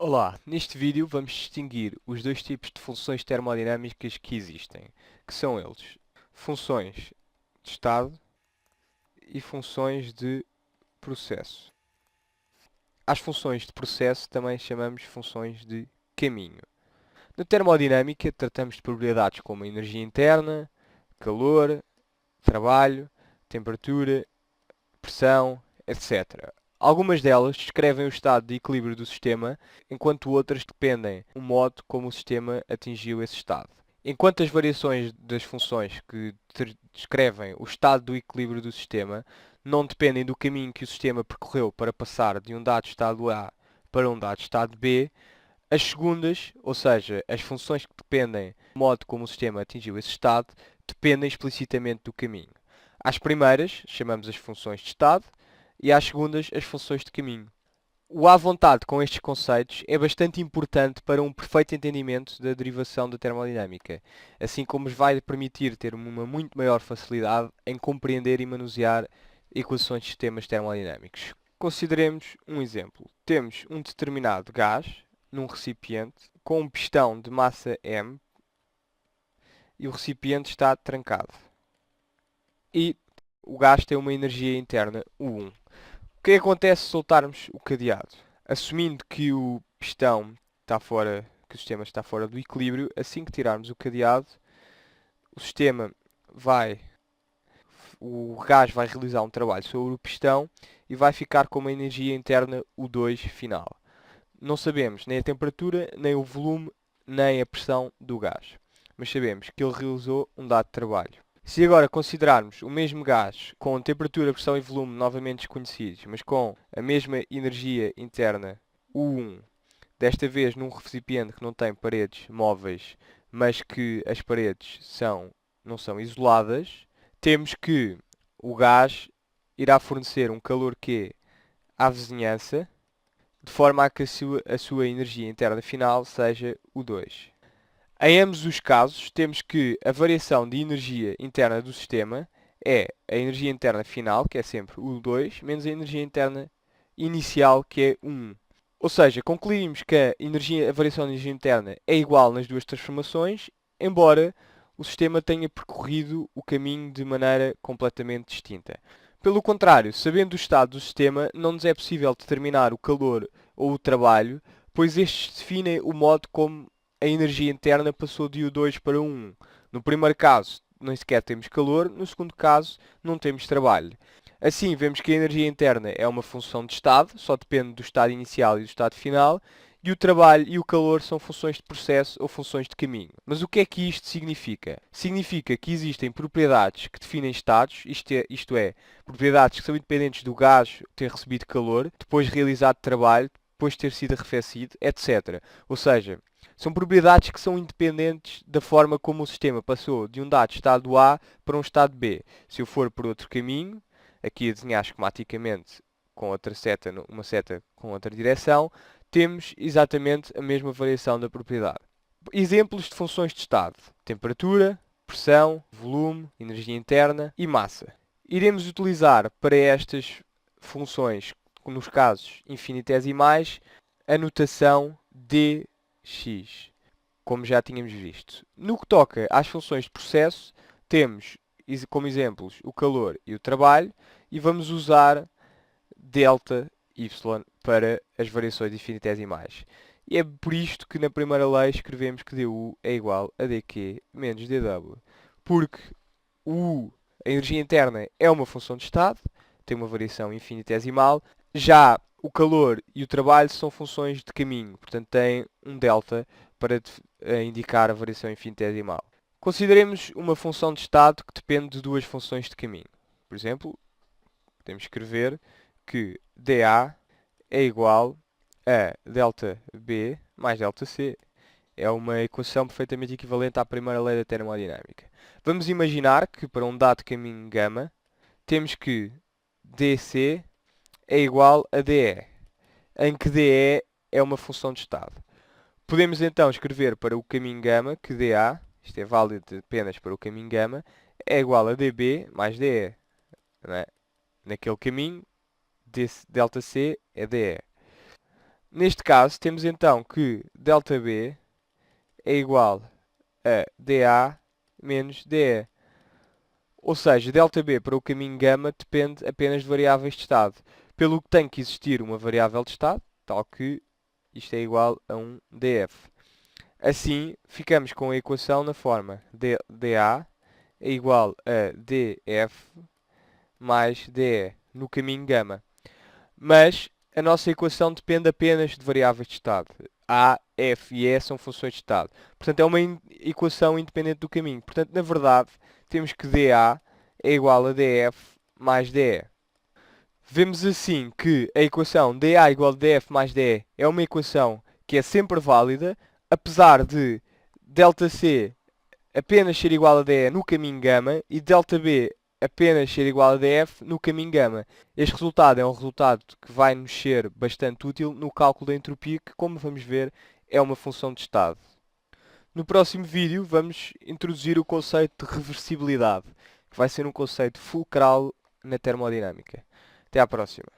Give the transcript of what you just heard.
Olá, neste vídeo vamos distinguir os dois tipos de funções termodinâmicas que existem, que são eles funções de estado e funções de processo. Às funções de processo também chamamos funções de caminho. Na termodinâmica tratamos de propriedades como a energia interna, calor, trabalho, temperatura, pressão, etc. Algumas delas descrevem o estado de equilíbrio do sistema, enquanto outras dependem do modo como o sistema atingiu esse estado. Enquanto as variações das funções que descrevem o estado do equilíbrio do sistema não dependem do caminho que o sistema percorreu para passar de um dado estado A para um dado estado B, as segundas, ou seja, as funções que dependem do modo como o sistema atingiu esse estado, dependem explicitamente do caminho. Às primeiras, chamamos as funções de estado, e às segundas, as funções de caminho. O à vontade com estes conceitos é bastante importante para um perfeito entendimento da derivação da termodinâmica, assim como nos vai permitir ter uma muito maior facilidade em compreender e manusear equações de sistemas termodinâmicos. Consideremos um exemplo. Temos um determinado gás num recipiente com um pistão de massa M e o recipiente está trancado. E o gás tem uma energia interna U1. O que acontece se soltarmos o cadeado? Assumindo que o pistão está fora, que o sistema está fora do equilíbrio, assim que tirarmos o cadeado, o sistema vai, o gás vai realizar um trabalho sobre o pistão e vai ficar com uma energia interna U2 final. Não sabemos nem a temperatura, nem o volume, nem a pressão do gás, mas sabemos que ele realizou um dado trabalho. Se agora considerarmos o mesmo gás com temperatura, pressão e volume novamente desconhecidos, mas com a mesma energia interna U1, desta vez num recipiente que não tem paredes móveis, mas que as paredes não são isoladas, temos que o gás irá fornecer um calor Q à vizinhança, de forma a que a sua energia interna final seja U2. Em ambos os casos, temos que a variação de energia interna do sistema é a energia interna final, que é sempre U2, menos a energia interna inicial, que é U1. Ou seja, concluímos que a variação de energia interna é igual nas duas transformações, embora o sistema tenha percorrido o caminho de maneira completamente distinta. Pelo contrário, sabendo o estado do sistema, não nos é possível determinar o calor ou o trabalho, pois estes definem o modo como a energia interna passou de U2 para U1. No primeiro caso, nem sequer temos calor, no segundo caso, não temos trabalho. Assim, vemos que a energia interna é uma função de estado, só depende do estado inicial e do estado final, e o trabalho e o calor são funções de processo ou funções de caminho. Mas o que é que isto significa? Significa que existem propriedades que definem estados, isto é, propriedades que são independentes do gás ter recebido calor, depois realizado trabalho, depois de ter sido arrefecido, etc. Ou seja, são propriedades que são independentes da forma como o sistema passou de um dado estado A para um estado B. Se eu for por outro caminho, aqui a desenhar esquematicamente com outra seta, uma seta com outra direção, temos exatamente a mesma variação da propriedade. Exemplos de funções de estado: temperatura, pressão, volume, energia interna e massa. Iremos utilizar para estas funções, nos casos infinitesimais, a notação dx, como já tínhamos visto. No que toca às funções de processo, temos como exemplos o calor e o trabalho, e vamos usar delta y para as variações infinitesimais. E é por isto que na primeira lei escrevemos que du é igual a dq menos dw. Porque a energia interna é uma função de estado, tem uma variação infinitesimal. Já o calor e o trabalho são funções de caminho, portanto têm um delta para indicar a variação infinitesimal. Consideremos uma função de estado que depende de duas funções de caminho. Por exemplo, podemos escrever que dA é igual a delta B mais delta C. É uma equação perfeitamente equivalente à primeira lei da termodinâmica. Vamos imaginar que para um dado caminho gama, temos que dC é igual a dE, em que dE é uma função de estado. Podemos então escrever para o caminho gama que dA, isto é válido apenas para o caminho gama, é igual a dB mais dE. Não é? Naquele caminho, delta C é dE. Neste caso, temos então que ΔB é igual a dA menos dE. Ou seja, ΔB para o caminho gama depende apenas de variáveis de estado, pelo que tem que existir uma variável de estado, tal que isto é igual a um dF. Assim, ficamos com a equação na forma dA é igual a dF mais dE, no caminho gama. Mas a nossa equação depende apenas de variáveis de estado. A, F e E são funções de estado. Portanto, é uma equação independente do caminho. Portanto, na verdade, temos que dA é igual a dF mais dE. Vemos assim que a equação dA igual a dF mais dE é uma equação que é sempre válida, apesar de ΔC apenas ser igual a DE no caminho gama e ΔB apenas ser igual a DF no caminho gama. Este resultado é um resultado que vai nos ser bastante útil no cálculo da entropia, que, como vamos ver, é uma função de estado. No próximo vídeo vamos introduzir o conceito de reversibilidade, que vai ser um conceito fulcral na termodinâmica. Até à próxima.